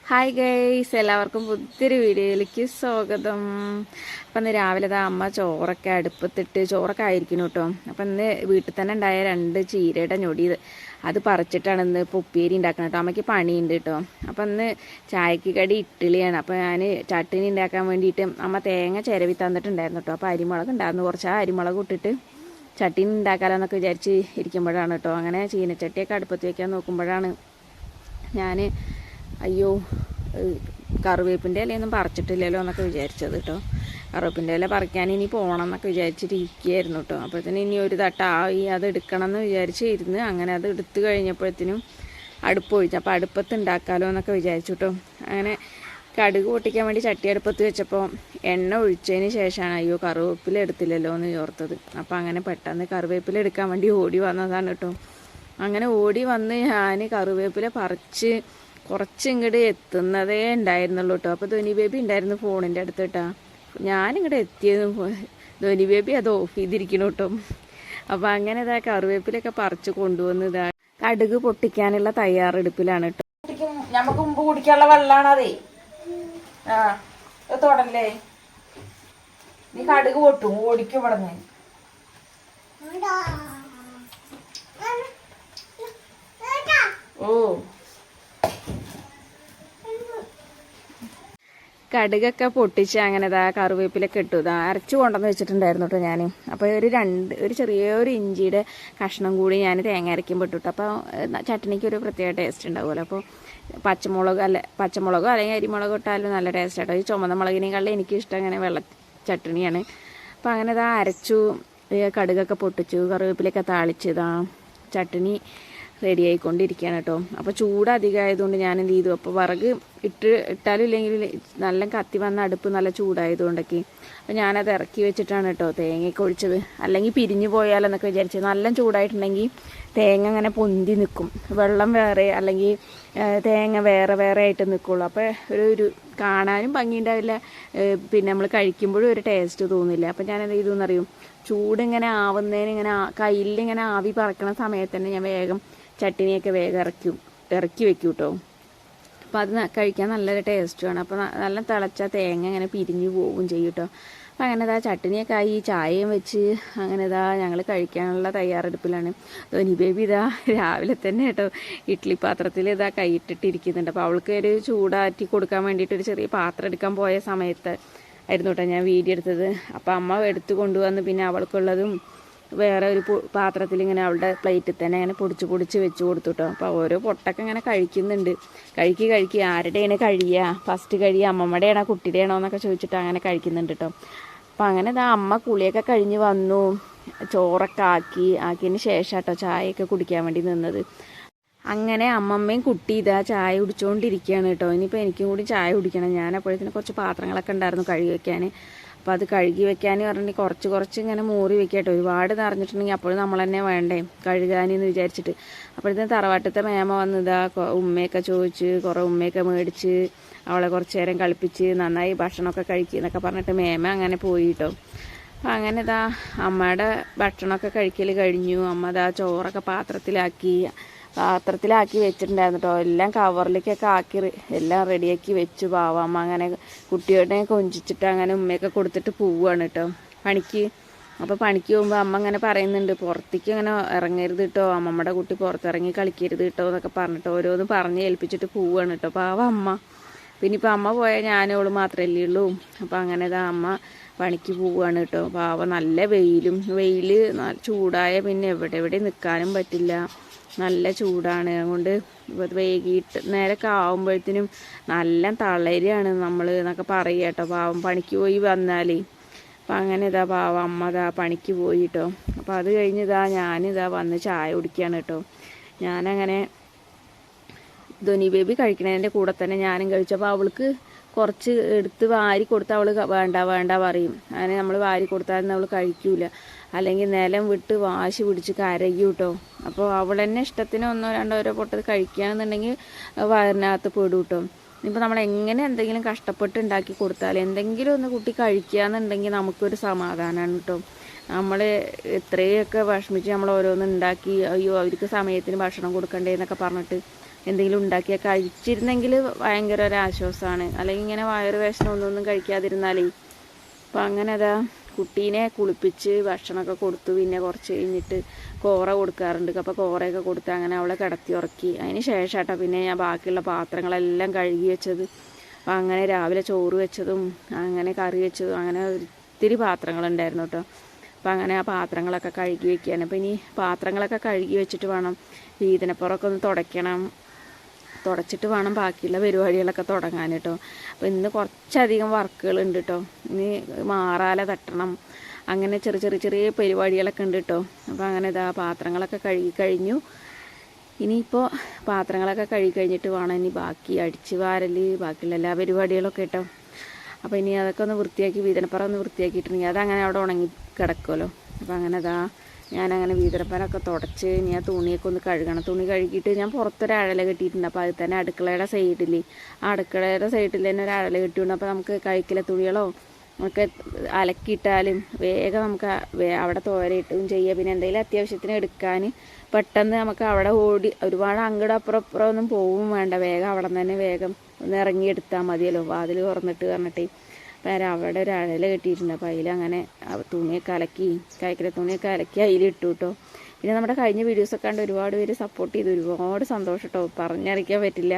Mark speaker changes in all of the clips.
Speaker 1: Hi guys, എല്ലാവർക്കും പുതിയൊരു വീഡിയോയിലേക്ക് സ്വാഗതം. അപ്പം ഇന്ന് രാവിലെ അമ്മ ചോറൊക്കെ അടുപ്പത്തിട്ട് ചോറൊക്കെ ആയിരിക്കുന്നു കേട്ടോ. അപ്പം ഇന്ന് വീട്ടിൽ തന്നെ ഉണ്ടായ 2 ചീരയുടെ ഞൊടി അത് പറിച്ചിട്ടാണ് ഇന്ന് ഇപ്പോൾ ഉപ്പേരി ഉണ്ടാക്കുന്നത് കേട്ടോ. അമ്മയ്ക്ക് പണിയുണ്ട് കേട്ടോ. അപ്പം ഇന്ന് ചായക്ക് കടി ഇഡ്ഡലിയാണ്. അപ്പോൾ ഞാൻ ചട്ടിനി ഉണ്ടാക്കാൻ വേണ്ടിയിട്ട് അമ്മ തേങ്ങ ചിരവി തന്നിട്ടുണ്ടായിരുന്നു കേട്ടോ. അപ്പോൾ അരിമുളക് ഉണ്ടായിരുന്നു, കുറച്ച് അരിമുളക് ഇട്ടിട്ട് ചട്ടിനി ഉണ്ടാക്കാമല്ലോ എന്നൊക്കെ വിചാരിച്ച് ഇരിക്കുമ്പോഴാണ് കേട്ടോ അങ്ങനെ ചീനച്ചട്ടിയൊക്കെ അടുപ്പത്ത് വയ്ക്കാൻ നോക്കുമ്പോഴാണ് ഞാൻ അയ്യോ കറിവേപ്പിൻ്റെ ഇലയൊന്നും പറിച്ചിട്ടില്ലല്ലോ എന്നൊക്കെ വിചാരിച്ചത് കേട്ടോ. കറിവേപ്പിൻ്റെ ഇല പറിക്കാൻ ഇനി പോകണം എന്നൊക്കെ വിചാരിച്ചിരിക്കുകയായിരുന്നു കേട്ടോ. അപ്പോഴത്തേനും ഇനി ഒരു തട്ടായി അത് എടുക്കണം എന്ന് വിചാരിച്ച് ഇരുന്ന് അങ്ങനെ അത് എടുത്തു കഴിഞ്ഞപ്പോഴത്തേനും അടുപ്പ് ഒഴിച്ചു. അപ്പോൾ അടുപ്പത്ത് ഉണ്ടാക്കാമല്ലോ എന്നൊക്കെ വിചാരിച്ചു കേട്ടോ. അങ്ങനെ കടുക് പൊട്ടിക്കാൻ വേണ്ടി ചട്ടി അടുപ്പത്ത് വെച്ചപ്പോൾ എണ്ണ ഒഴിച്ചതിന് ശേഷമാണ് അയ്യോ കറിവേപ്പില എടുത്തില്ലല്ലോ എന്ന് ഓർത്തത്. അപ്പോൾ അങ്ങനെ പെട്ടെന്ന് കറിവേപ്പില എടുക്കാൻ വേണ്ടി ഓടി വന്നതാണ് കേട്ടോ. അങ്ങനെ ഓടി വന്ന് ഞാൻ കറിവേപ്പില പറിച്ച് കുറച്ച് ഇങ്ങോട്ട് എത്തുന്നതേ ഉണ്ടായിരുന്നുള്ളൂ കേട്ടോ. അപ്പോൾ ധോനി ബേബി ഉണ്ടായിരുന്നു ഫോണിൻ്റെ അടുത്ത് കേട്ടോ. ഞാനിങ്ങോട്ട് എത്തിയത് ധോനി ബേബി അത് ഓഫ് ചെയ്തിരിക്കണം കേട്ടോ. അപ്പോൾ അങ്ങനെ ഇതാ കറിവേപ്പിലൊക്കെ പറിച്ച് കൊണ്ടുവന്ന് ഇതാ കടുക് പൊട്ടിക്കാനുള്ള തയ്യാറെടുപ്പിലാണ് കേട്ടോ. നമുക്ക് മുമ്പ് കുടിക്കാനുള്ള വെള്ളമാണ് അതേ. തൊടല്ലേ നീ കടുക് പൊട്ടും ഓടിക്കും ഇവിടെ നിന്ന്. ഓ കടുകൊക്കെ പൊട്ടിച്ച് അങ്ങനെ ഇതാ കറിവേപ്പിലൊക്കെ ഇട്ടു ഇതാ അരച്ച് കൊണ്ടുവന്ന് വെച്ചിട്ടുണ്ടായിരുന്നു കേട്ടോ ഞാൻ. അപ്പോൾ ഒരു ചെറിയൊരു ഇഞ്ചിയുടെ കഷ്ണം കൂടി ഞാൻ തേങ്ങ അരയ്ക്കുമ്പോൾ ഇട്ടു. അപ്പോൾ ചട്നിക്ക് ഒരു പ്രത്യേക ടേസ്റ്റ് ഉണ്ടാവുമല്ലോ. അപ്പോൾ പച്ചമുളകോ അല്ലെങ്കിൽ അരിമുളകോ ഇട്ടാലും നല്ല ടേസ്റ്റ് ആട്ടോ. ഈ ചുമന്ന മുളകിനേക്കാളും എനിക്കിഷ്ടം അങ്ങനെ വെള്ള ചട്നിയാണ്. അപ്പോൾ അങ്ങനെ ഇതാ അരച്ചു, കടുകൊക്കെ പൊട്ടിച്ചു, കറിവേപ്പിലൊക്കെ താളിച്ച് ഇതാ ചട്നി റെഡി ആയിക്കൊണ്ടിരിക്കുകയാണ് കേട്ടോ. അപ്പോൾ ചൂട് അധികമായതുകൊണ്ട് ഞാൻ എന്ത് ചെയ്തു, അപ്പോൾ വിറക് ഇട്ടാലും ഇല്ലെങ്കിൽ നല്ല കത്തി വന്ന അടുപ്പ് നല്ല ചൂടായതുകൊണ്ടൊക്കെ അപ്പോൾ ഞാനത് ഇറക്കി വെച്ചിട്ടാണ് കേട്ടോ തേങ്ങയൊക്കെ ഒഴിച്ചത്. അല്ലെങ്കിൽ പിരിഞ്ഞു പോയാലെന്നൊക്കെ വിചാരിച്ചത്. നല്ല ചൂടായിട്ടുണ്ടെങ്കിൽ തേങ്ങ അങ്ങനെ പൊന്തി നിൽക്കും, വെള്ളം വേറെ അല്ലെങ്കിൽ തേങ്ങ വേറെ വേറെ ആയിട്ട് നിൽക്കുള്ളൂ. അപ്പോൾ ഒരു കാണാനും ഭംഗിയുണ്ടാവില്ല, പിന്നെ നമ്മൾ കഴിക്കുമ്പോഴും ഒരു ടേസ്റ്റ് തോന്നില്ല. അപ്പോൾ ഞാൻ എന്ത് ചെയ്തു എന്നറിയും, ചൂടിങ്ങനെ ആവുന്നതിന് ഇങ്ങനെ കയ്യിലിങ്ങനെ ആവി പറക്കണ സമയത്ത് തന്നെ ഞാൻ വേഗം ചട്ടിനിയൊക്കെ വേഗം ഇറക്കി വെക്കും കേട്ടോ. അപ്പോൾ അത് കഴിക്കാൻ നല്ലൊരു ടേസ്റ്റുമാണ്. അപ്പോൾ നല്ല തിളച്ച തേങ്ങ ഇങ്ങനെ പിരിഞ്ഞു പോവുകയും ചെയ്യും കേട്ടോ. അപ്പോൾ അങ്ങനെ ഇതാ ചട്ടിനിയൊക്കെ ആയി, ചായയും വെച്ച് അങ്ങനെ ഇതാ ഞങ്ങൾ കഴിക്കാനുള്ള തയ്യാറെടുപ്പിലാണ്. ധോനി ബേബി ഇതാ രാവിലെ തന്നെ കേട്ടോ ഇഡ്ഡലി പാത്രത്തിൽ ഇതാ കൈയിട്ടിട്ടിരിക്കുന്നുണ്ട്. അപ്പോൾ അവൾക്ക് ഒരു ചൂടാറ്റി കൊടുക്കാൻ വേണ്ടിയിട്ട് ഒരു ചെറിയ പാത്രം എടുക്കാൻ പോയ സമയത്ത് ആയിരുന്നു കേട്ടോ ഞാൻ വീഡിയോ എടുത്തത്. അപ്പോൾ അമ്മ എടുത്ത് കൊണ്ടുവന്ന് പിന്നെ അവൾക്കുള്ളതും വേറെ ഒരു പാത്രത്തിൽ ഇങ്ങനെ അവളുടെ പ്ലേറ്റിൽ തന്നെ അങ്ങനെ പൊടിച്ച് വെച്ച് കൊടുത്തു കേട്ടോ. അപ്പോൾ ഓരോ പൊട്ടൊക്കെ ഇങ്ങനെ കഴിക്കുന്നുണ്ട്. കഴിക്കുക ആരുടെയാണ് കഴിയുക, ഫസ്റ്റ് കഴിയുക അമ്മമ്മയുടെയാണോ കുട്ടിയുടെയാണോ എന്നൊക്കെ ചോദിച്ചിട്ട് അങ്ങനെ കഴിക്കുന്നുണ്ട് കേട്ടോ. അപ്പോൾ അങ്ങനെ ഇതാ അമ്മ കുളിയൊക്കെ കഴിഞ്ഞ് വന്നു, ചോറൊക്കെ ആക്കിയതിന് ശേഷം കേട്ടോ ചായയൊക്കെ കുടിക്കാൻ വേണ്ടി നിന്നത്. അങ്ങനെ അമ്മമ്മയും കുട്ടി ഇതാ ചായ കുടിച്ചുകൊണ്ടിരിക്കുകയാണ് കേട്ടോ. ഇനിയിപ്പോൾ എനിക്കും കൂടി ചായ കുടിക്കണം. ഞാൻ അപ്പോഴത്തേന് കുറച്ച് പാത്രങ്ങളൊക്കെ ഉണ്ടായിരുന്നു കഴുകി വെക്കാൻ. അപ്പോൾ അത് കഴുകി വെക്കാൻ പറഞ്ഞിട്ട് കുറച്ച് ഇങ്ങനെ മൂറി വെക്കുക കേട്ടോ. ഒരുപാട് നിറഞ്ഞിട്ടുണ്ടെങ്കിൽ അപ്പോഴും നമ്മൾ തന്നെ വേണ്ടേ കഴുകാനെന്ന് വിചാരിച്ചിട്ട്. അപ്പോഴത്തേന് തറവാട്ടത്തെ മേമ വന്ന് ഇതാ ഉമ്മയൊക്കെ ചോദിച്ച് കുറേ ഉമ്മയൊക്കെ മേടിച്ച് അവളെ കുറച്ച് നേരം കളിപ്പിച്ച് നന്നായി ഭക്ഷണമൊക്കെ കഴിക്കുക എന്നൊക്കെ പറഞ്ഞിട്ട് മേമ അങ്ങനെ പോയി കേട്ടോ. അപ്പം അങ്ങനെ ഇതാ അമ്മയുടെ ഭക്ഷണമൊക്കെ കഴിക്കൽ കഴിഞ്ഞു. അമ്മ ഇതാ ചോറൊക്കെ പാത്രത്തിലാക്കി വെച്ചിട്ടുണ്ടായിരുന്നു കേട്ടോ. എല്ലാം കവറിലേക്കൊക്കെ ആക്കി എല്ലാം റെഡിയാക്കി വെച്ചു. പാവമ്മ അങ്ങനെ കുട്ടിയോടെ കൊഞ്ചിച്ചിട്ട് അങ്ങനെ ഉമ്മയൊക്കെ കൊടുത്തിട്ട് പോവുകയാണ് കേട്ടോ പണിക്ക്. അപ്പോൾ പണിക്ക് പോകുമ്പോൾ അമ്മ അങ്ങനെ പറയുന്നുണ്ട്, പുറത്തേക്ക് അങ്ങനെ ഇറങ്ങരുത് കേട്ടോ, അമ്മമ്മയുടെ കുട്ടി പുറത്തിറങ്ങി കളിക്കരുത് കേട്ടോ എന്നൊക്കെ പറഞ്ഞിട്ട് ഓരോന്നും പറഞ്ഞ് ഏൽപ്പിച്ചിട്ട് പോവുകയാണ് കേട്ടോ പാവം അമ്മ. പിന്നെ ഇപ്പോൾ അമ്മ പോയാൽ ഞാനോള് മാത്രമല്ലേ ഉള്ളൂ. അപ്പോൾ അങ്ങനെ ഇതാ അമ്മ പണിക്ക് പോവുകയാണ് കേട്ടോ. പാവം നല്ല വെയിൽ ചൂടായ പിന്നെ എവിടെ നിൽക്കാനും പറ്റില്ല, നല്ല ചൂടാണ്. അതുകൊണ്ട് വൈകിട്ട് നേരമൊക്കെ ആകുമ്പോഴത്തേനും നല്ല തളരുകയാണ് നമ്മൾ എന്നൊക്കെ പറയുക കേട്ടോ പാവം പണിക്ക് പോയി വന്നാലേ. അപ്പം അങ്ങനെ ഇതാ പാവം അമ്മ ഇതാ പണിക്ക് പോയി കേട്ടോ. അപ്പോൾ അത് കഴിഞ്ഞിതാ ഞാനിതാ വന്ന് ചായ കുടിക്കുകയാണ് കേട്ടോ. ഞാനങ്ങനെ ധോനി ബേബി കഴിക്കണതിൻ്റെ കൂടെ തന്നെ ഞാനും കഴിച്ചപ്പോൾ അവൾക്ക് കുറച്ച് എടുത്ത് വാരി കൊടുത്താൽ അവൾ വേണ്ട പറയും. അങ്ങനെ നമ്മൾ വാരി കൊടുത്താൽ അവൾ കഴിക്കൂല, അല്ലെങ്കിൽ നിലം വിട്ട് വാശി പിടിച്ച് കരയും കേട്ടോ. അപ്പോൾ അവൾ തന്നെ ഇഷ്ടത്തിന് 1-2 പൊട്ടത് കഴിക്കുകയാണെന്നുണ്ടെങ്കിൽ വയറിനകത്ത് പെടും കേട്ടോ. ഇപ്പോൾ നമ്മൾ എങ്ങനെ എന്തെങ്കിലും കഷ്ടപ്പെട്ട് ഉണ്ടാക്കി കൊടുത്താൽ എന്തെങ്കിലും ഒന്ന് കുട്ടി കഴിക്കുകയെന്നുണ്ടെങ്കിൽ നമുക്കൊരു സമാധാനമാണ് കേട്ടോ. നമ്മൾ എത്രയൊക്കെ വിഷമിച്ച് നമ്മൾ ഓരോന്ന് ഉണ്ടാക്കി അയ്യോ അവർക്ക് സമയത്തിന് ഭക്ഷണം കൊടുക്കണ്ടേ എന്നൊക്കെ പറഞ്ഞിട്ട് എന്തെങ്കിലും ഉണ്ടാക്കിയാൽ കഴിച്ചിരുന്നെങ്കിൽ ഭയങ്കര ഒരു ആശ്വാസമാണ്. അല്ലെങ്കിൽ ഇങ്ങനെ വയറ് വേഷണം ഒന്നും കഴിക്കാതിരുന്നാലേ. അപ്പം അങ്ങനെ അതാ കുട്ടീനെ കുളിപ്പിച്ച് ഭക്ഷണമൊക്കെ കൊടുത്തു. പിന്നെ കുറച്ച് കഴിഞ്ഞിട്ട് കോറ കൊടുക്കാറുണ്ട്. അപ്പോൾ കോറയൊക്കെ കൊടുത്ത് അങ്ങനെ അവളെ കിടത്തി ഉറക്കി. അതിന് ശേഷമാട്ടോ പിന്നെ ഞാൻ ബാക്കിയുള്ള പാത്രങ്ങളെല്ലാം കഴുകി വെച്ചത്. അപ്പോൾ അങ്ങനെ രാവിലെ ചോറ് വെച്ചതും അങ്ങനെ കറി വെച്ചതും അങ്ങനെ ഒത്തിരി പാത്രങ്ങളുണ്ടായിരുന്നു കേട്ടോ. അപ്പം അങ്ങനെ ആ പാത്രങ്ങളൊക്കെ കഴുകി വയ്ക്കുകയാണ്. അപ്പോൾ ഇനി പാത്രങ്ങളൊക്കെ കഴുകി വെച്ചിട്ട് വേണം വീതനപ്പുറമൊക്കെ ഒന്ന് തുടയ്ക്കണം. തുടച്ചിട്ട് വേണം ബാക്കിയുള്ള പരിപാടികളൊക്കെ തുടങ്ങാൻ കേട്ടോ. അപ്പോൾ ഇന്ന് കുറച്ചധികം വർക്കുകളുണ്ട് കേട്ടോ. ഇനി മാറാല തട്ടണം, അങ്ങനെ ചെറിയ പരിപാടികളൊക്കെ ഉണ്ട് കേട്ടോ. അപ്പോൾ അങ്ങനെ ഇതാ പാത്രങ്ങളൊക്കെ കഴുകി കഴിഞ്ഞു. ഇനിയിപ്പോൾ പാത്രങ്ങളൊക്കെ കഴുകി കഴിഞ്ഞിട്ട് വേണം ഇനി ബാക്കി അടിച്ച് വാരൽ, ബാക്കിയുള്ള എല്ലാ പരിപാടികളൊക്കെ കേട്ടോ. അപ്പോൾ ഇനി അതൊക്കെ ഒന്ന് വൃത്തിയാക്കി വീതനപ്പുറം ഒന്ന് വൃത്തിയാക്കിയിട്ടുണ്ടെങ്കിൽ അതങ്ങനെ അവിടെ ഉണങ്ങി കിടക്കുമല്ലോ. അപ്പോൾ അങ്ങനെ ഇതാ ഞാനങ്ങനെ വീതനപ്പുറമൊക്കെ തുടച്ച് ഇനി ആ തുണിയൊക്കെ ഒന്ന് കഴുകണം. തുണി കഴുകിയിട്ട് ഞാൻ പുറത്തൊരു അഴല കെട്ടിയിട്ടുണ്ട്. അപ്പോൾ അതിൽ തന്നെ അടുക്കളയുടെ സൈഡിൽ തന്നെ ഒരു അഴല കെട്ടിയിട്ടുണ്ട്. അപ്പോൾ നമുക്ക് കഴിക്കല തുണികളോ ഒക്കെ അലക്കിയിട്ടാലും വേഗം നമുക്ക് അവിടെ തോരയിട്ടും ചെയ്യുക. പിന്നെ എന്തെങ്കിലും അത്യാവശ്യത്തിന് എടുക്കാൻ പെട്ടെന്ന് നമുക്ക് അവിടെ ഓടി ഒരുപാട് അങ്ങോട്ട് അപ്പുറം ഒന്നും പോവും വേണ്ട. വേഗം അവിടെ നിന്ന് വേഗം ഒന്ന് ഇറങ്ങിയെടുത്താൽ മതിയല്ലോ. വാതിൽ തുറന്നിട്ട് പറഞ്ഞിട്ട് വേറെ അവിടെ ഒരു അഴല കെട്ടിയിട്ടുണ്ട്. അപ്പോൾ അതിലങ്ങനെ തുണിയൊക്കെ അലക്കി കഴിക്കല തുണിയൊക്കെ അലക്കി അതിലിട്ടു കേട്ടോ. പിന്നെ നമ്മുടെ കഴിഞ്ഞ വീഡിയോസൊക്കെ കണ്ട് ഒരുപാട് പേര് സപ്പോർട്ട് ചെയ്തു. ഒരുപാട് സന്തോഷം കേട്ടോ, പറഞ്ഞറിയിക്കാൻ പറ്റില്ല.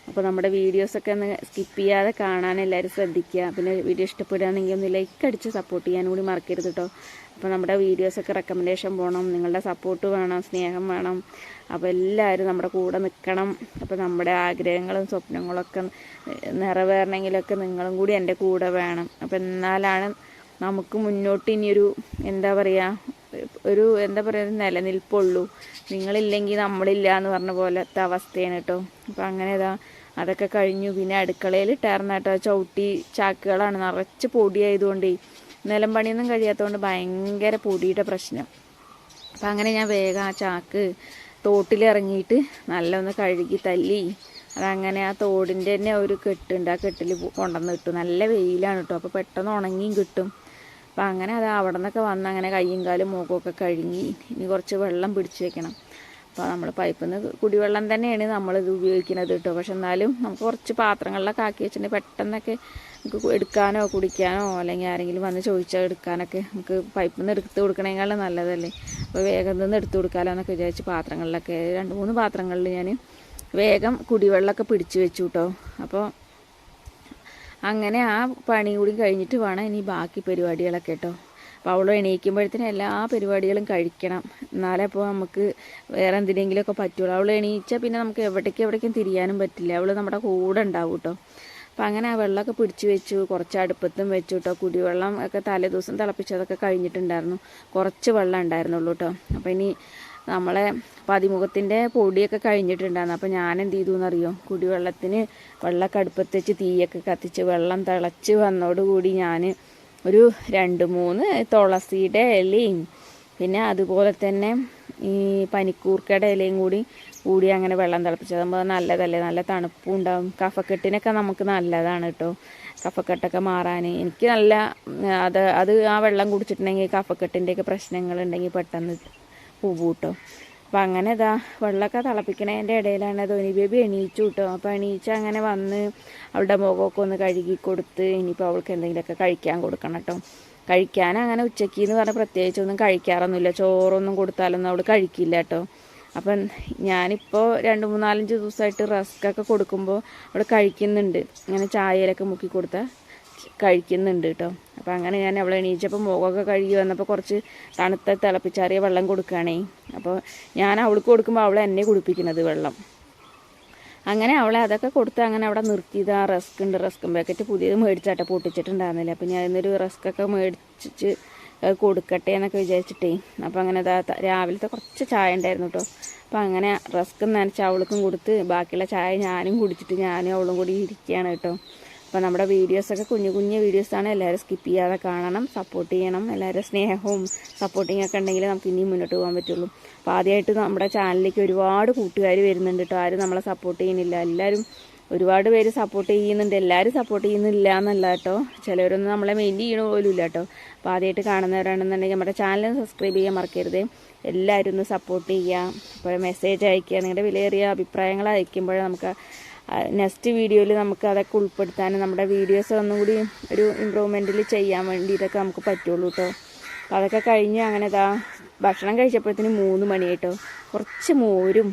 Speaker 1: അപ്പോൾ നമ്മുടെ വീഡിയോസൊക്കെ ഒന്ന് സ്കിപ്പ് ചെയ്യാതെ കാണാൻ എല്ലാവരും ശ്രദ്ധിക്കുക. പിന്നെ വീഡിയോ ഇഷ്ടപ്പെടുകയാണെങ്കിൽ ഒന്ന് ലൈക്ക് അടിച്ച് സപ്പോർട്ട് ചെയ്യാനും കൂടി മറക്കരുത് കേട്ടോ. അപ്പോൾ നമ്മുടെ വീഡിയോസൊക്കെ റെക്കമെൻഡേഷൻ പോകണം, നിങ്ങളുടെ സപ്പോർട്ട് വേണം, സ്നേഹം വേണം. അപ്പോൾ എല്ലാവരും നമ്മുടെ കൂടെ നിൽക്കണം. അപ്പോൾ നമ്മുടെ ആഗ്രഹങ്ങളും സ്വപ്നങ്ങളൊക്കെ നിറവേറണമെങ്കിലൊക്കെ നിങ്ങളും കൂടി എൻ്റെ കൂടെ വേണം. അപ്പോൾ എന്നാലാണ് നമുക്ക് മുന്നോട്ട് ഇനിയൊരു എന്താ പറയുക നിലനിൽപ്പുള്ളൂ. നിങ്ങളില്ലെങ്കിൽ നമ്മളില്ല എന്ന് പറഞ്ഞ പോലത്തെ അവസ്ഥയാണ് കേട്ടോ. അപ്പോൾ അങ്ങനെ അതൊക്കെ കഴിഞ്ഞു. പിന്നെ അടുക്കളയിൽ ഇട്ടാർന്ന കേട്ടോ ചവിട്ടി ചാക്കുകളാണ് നിറച്ച് പൊടിയായതുകൊണ്ടേ നിലം പണിയൊന്നും കഴിയാത്തതുകൊണ്ട് ഭയങ്കര പൊടിയുടെ പ്രശ്നം. അപ്പം അങ്ങനെ ഞാൻ വേഗം ആ ചാക്ക് തോട്ടിലിറങ്ങിയിട്ട് നല്ല ഒന്ന് കഴുകി തല്ലി അതങ്ങനെ ആ തോടിൻ്റെ തന്നെ ഒരു കെട്ടുണ്ട്, ആ കെട്ടിൽ കൊണ്ടുവന്ന് കിട്ടും. നല്ല വെയിലാണ് കേട്ടോ, അപ്പോൾ പെട്ടെന്ന് ഉണങ്ങിയും കിട്ടും. അപ്പം അങ്ങനെ അത് അവിടെ നിന്നൊക്കെ വന്ന് അങ്ങനെ കയ്യും കാലും മുഖമൊക്കെ കഴുകി ഇനി കുറച്ച് വെള്ളം പിടിച്ച് വെക്കണം. അപ്പോൾ നമ്മൾ പൈപ്പിൽ നിന്ന് കുടിവെള്ളം തന്നെയാണ് നമ്മളിത് ഉപയോഗിക്കുന്നത് കേട്ടോ. പക്ഷെ എന്നാലും നമുക്ക് കുറച്ച് പാത്രങ്ങളിലൊക്കെ ആക്കി വെച്ചിട്ടുണ്ടെങ്കിൽ പെട്ടെന്നൊക്കെ നമുക്ക് എടുക്കാനോ കുടിക്കാനോ അല്ലെങ്കിൽ ആരെങ്കിലും വന്ന് ചോദിച്ചാൽ എടുക്കാനൊക്കെ നമുക്ക് പൈപ്പിൽ നിന്ന് എടുത്ത് കൊടുക്കണേക്കാളും നല്ലതല്ലേ. അപ്പോൾ വേഗം നിന്ന് എടുത്തു കൊടുക്കാമല്ലോ എന്നൊക്കെ വിചാരിച്ച് പാത്രങ്ങളിലൊക്കെ 2-3 പാത്രങ്ങളിൽ ഞാൻ വേഗം കുടിവെള്ളമൊക്കെ പിടിച്ച് വെച്ചു കേട്ടോ. അപ്പോൾ അങ്ങനെ ആ പണി കൂടി കഴിഞ്ഞിട്ട് വേണം ഇനി ബാക്കി പരിപാടികളൊക്കെ കേട്ടോ. അപ്പോൾ അവൾ എണീക്കുമ്പോഴത്തേനും എല്ലാ പരിപാടികളും കഴിക്കണം, എന്നാലേ അപ്പോൾ നമുക്ക് വേറെ എന്തിനെങ്കിലുമൊക്കെ പറ്റുള്ളൂ. അവൾ എണീച്ചാൽ പിന്നെ നമുക്ക് എവിടേക്കും തിരിയാനും പറ്റില്ല, അവൾ നമ്മുടെ കൂടെ ഉണ്ടാവും കേട്ടോ. അപ്പോൾ അങ്ങനെ ആ വെള്ളമൊക്കെ പിടിച്ച് വെച്ചു, കുറച്ച് അടുപ്പത്തും വെച്ചു കേട്ടോ. കുടിവെള്ളം ഒക്കെ തലേദിവസം തിളപ്പിച്ചതൊക്കെ കഴിഞ്ഞിട്ടുണ്ടായിരുന്നു, കുറച്ച് വെള്ളം ഉണ്ടായിരുന്നുള്ളൂ കേട്ടോ. അപ്പോൾ ഇനി നമ്മളെ പതിമുഖത്തിൻ്റെ പൊടിയൊക്കെ കഴിഞ്ഞിട്ടുണ്ടായിരുന്നു. അപ്പോൾ ഞാൻ എന്ത് ചെയ്തു എന്നറിയോ, കുടിവെള്ളത്തിന് വെള്ളമൊക്കെ അടുപ്പത്ത് വെച്ച് തീയൊക്കെ കത്തിച്ച് വെള്ളം തിളച്ച് വന്നതോടുകൂടി ഞാൻ ഒരു 2-3 തുളസിയുടെ ഇലയും പിന്നെ അതുപോലെ തന്നെ ഈ പനിക്കൂർക്കയുടെ ഇലയും കൂടി അങ്ങനെ വെള്ളം തിളപ്പിച്ചതാകുമ്പോൾ നല്ലതല്ലേ, നല്ല തണുപ്പും ഉണ്ടാവും. കഫക്കെട്ടിനൊക്കെ നമുക്ക് നല്ലതാണ് കേട്ടോ, കഫക്കെട്ടൊക്കെ മാറാൻ. എനിക്ക് നല്ല അത് ആ വെള്ളം കുടിച്ചിട്ടുണ്ടെങ്കിൽ കഫക്കെട്ടിൻ്റെയൊക്കെ പ്രശ്നങ്ങളുണ്ടെങ്കിൽ പെട്ടെന്ന് പോവും കേട്ടോ. അപ്പം അങ്ങനെ വെള്ളമൊക്കെ തിളപ്പിക്കണതിൻ്റെ ഇടയിലാണ് ധോനി ബേബി എണീച്ചു കേട്ടോ. അപ്പോൾ എണീച്ച് അങ്ങനെ വന്ന് അവളുടെ മുഖമൊക്കെ ഒന്ന് കഴുകി കൊടുത്ത് ഇനിയിപ്പോൾ അവൾക്ക് എന്തെങ്കിലുമൊക്കെ കഴിക്കാൻ കൊടുക്കണം കേട്ടോ. കഴിക്കാൻ അങ്ങനെ ഉച്ചയ്ക്ക് എന്ന് പറഞ്ഞാൽ പ്രത്യേകിച്ചൊന്നും കഴിക്കാറൊന്നുമില്ല, ചോറൊന്നും കൊടുത്താലൊന്നും അവൾ കഴിക്കില്ല കേട്ടോ. അപ്പം ഞാനിപ്പോൾ 2-3-4 ദിവസമായിട്ട് റസ്ക്കൊക്കെ കൊടുക്കുമ്പോൾ അവൾ കഴിക്കുന്നുണ്ട്, ഇങ്ങനെ ചായയിലൊക്കെ മുക്കി കൊടുത്താൽ കഴിക്കുന്നുണ്ട് കേട്ടോ. അപ്പം അങ്ങനെ ഞാൻ അവളെ എണീച്ചപ്പോൾ മുഖമൊക്കെ കഴുകി വന്നപ്പോൾ കുറച്ച് തണുത്ത തിളപ്പിച്ചാറിയ വെള്ളം കൊടുക്കുകയാണേ. അപ്പോൾ ഞാൻ അവൾക്ക് കൊടുക്കുമ്പോൾ അവളെ എന്നെ കുടിപ്പിക്കുന്നത് വെള്ളം. അങ്ങനെ അവളെ അതൊക്കെ കൊടുത്ത് അങ്ങനെ അവിടെ നിർത്തിയത്. ആ റസ്ക് പാക്കറ്റ് പുതിയത് മേടിച്ചാട്ടെ, പൊട്ടിച്ചിട്ടുണ്ടായിരുന്നില്ല. അപ്പം ഞാൻ ഇന്നൊരു റസ്ക്കൊക്കെ മേടിച്ച് കൊടുക്കട്ടെ എന്നൊക്കെ വിചാരിച്ചിട്ടേ. അപ്പോൾ അങ്ങനെ രാവിലത്തെ കുറച്ച് ചായ ഉണ്ടായിരുന്നു കേട്ടോ. അപ്പോൾ അങ്ങനെ റസ്ക് നനച്ച് അവൾക്കും കൊടുത്ത് ബാക്കിയുള്ള ചായ ഞാനും കുടിച്ചിട്ട് ഞാനും അവളും കൂടി ഇരിക്കുകയാണ് കേട്ടോ. അപ്പോൾ നമ്മുടെ വീഡിയോസൊക്കെ കുഞ്ഞു വീഡിയോസാണ്, എല്ലാവരും സ്കിപ്പ് ചെയ്യാതെ കാണണം, സപ്പോർട്ട് ചെയ്യണം. എല്ലാവരും സ്നേഹവും സപ്പോർട്ടിങ്ങൊക്കെ ഉണ്ടെങ്കിൽ നമുക്ക് ഇനിയും മുന്നോട്ട് പോകാൻ പറ്റുള്ളൂ. അപ്പോൾ ആദ്യമായിട്ട് നമ്മുടെ ചാനലിലേക്ക് ഒരുപാട് കൂട്ടുകാർ വരുന്നുണ്ട് കേട്ടോ, ആരും നമ്മളെ സപ്പോർട്ട് ചെയ്യുന്നില്ല. എല്ലാവരും ഒരുപാട് പേര് സപ്പോർട്ട് ചെയ്യുന്നുണ്ട്. എല്ലാവരും സപ്പോർട്ട് ചെയ്യുന്നില്ല എന്നല്ല കേട്ടോ, ചിലവരൊന്നും നമ്മളെ മെയിൻ ചെയ്യണ പോലും ഇല്ല കേട്ടോ. അപ്പോൾ ആദ്യമായിട്ട് കാണുന്നവരാണെന്നുണ്ടെങ്കിൽ നമ്മുടെ ചാനൽ സബ്സ്ക്രൈബ് ചെയ്യാൻ മറക്കരുത്. എല്ലാവരും ഒന്ന് സപ്പോർട്ട് ചെയ്യുക. അപ്പോൾ മെസ്സേജ് അയയ്ക്കുക, നിങ്ങളുടെ വിലയേറിയ അഭിപ്രായങ്ങൾ അയക്കുമ്പോൾ നമുക്ക് നെക്സ്റ്റ് വീഡിയോയിൽ നമുക്ക് അതൊക്കെ ഉൾപ്പെടുത്താനും നമ്മുടെ വീഡിയോസ് ഒന്നും കൂടി ഒരു ഇമ്പ്രൂവ്മെൻറ്റിൽ ചെയ്യാൻ വേണ്ടിയിട്ടൊക്കെ നമുക്ക് പറ്റുള്ളൂ കേട്ടോ. അപ്പോൾ അതൊക്കെ കഴിഞ്ഞ് അങ്ങനെ ഭക്ഷണം കഴിച്ചപ്പോഴത്തേന് 3 മണി കേട്ടോ. കുറച്ച് മോരും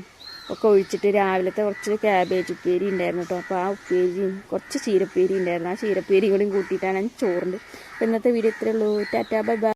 Speaker 1: ഒക്കെ ഒഴിച്ചിട്ട് രാവിലത്തെ കുറച്ച് ക്യാബേജ് ഉപ്പേരി ഉണ്ടായിരുന്നു കേട്ടോ. അപ്പോൾ ആ ഉപ്പേരിയും കുറച്ച് ചീരപ്പേരി ഉണ്ടായിരുന്നു. ആ ചീരപ്പേരിയും കൂടി കൂട്ടിയിട്ടാണ് ചോറുണ്ട്. അപ്പോൾ ഇന്നത്തെ വീഡിയോ ഇത്രയേ ഉള്ളൂ. Tata bye bye.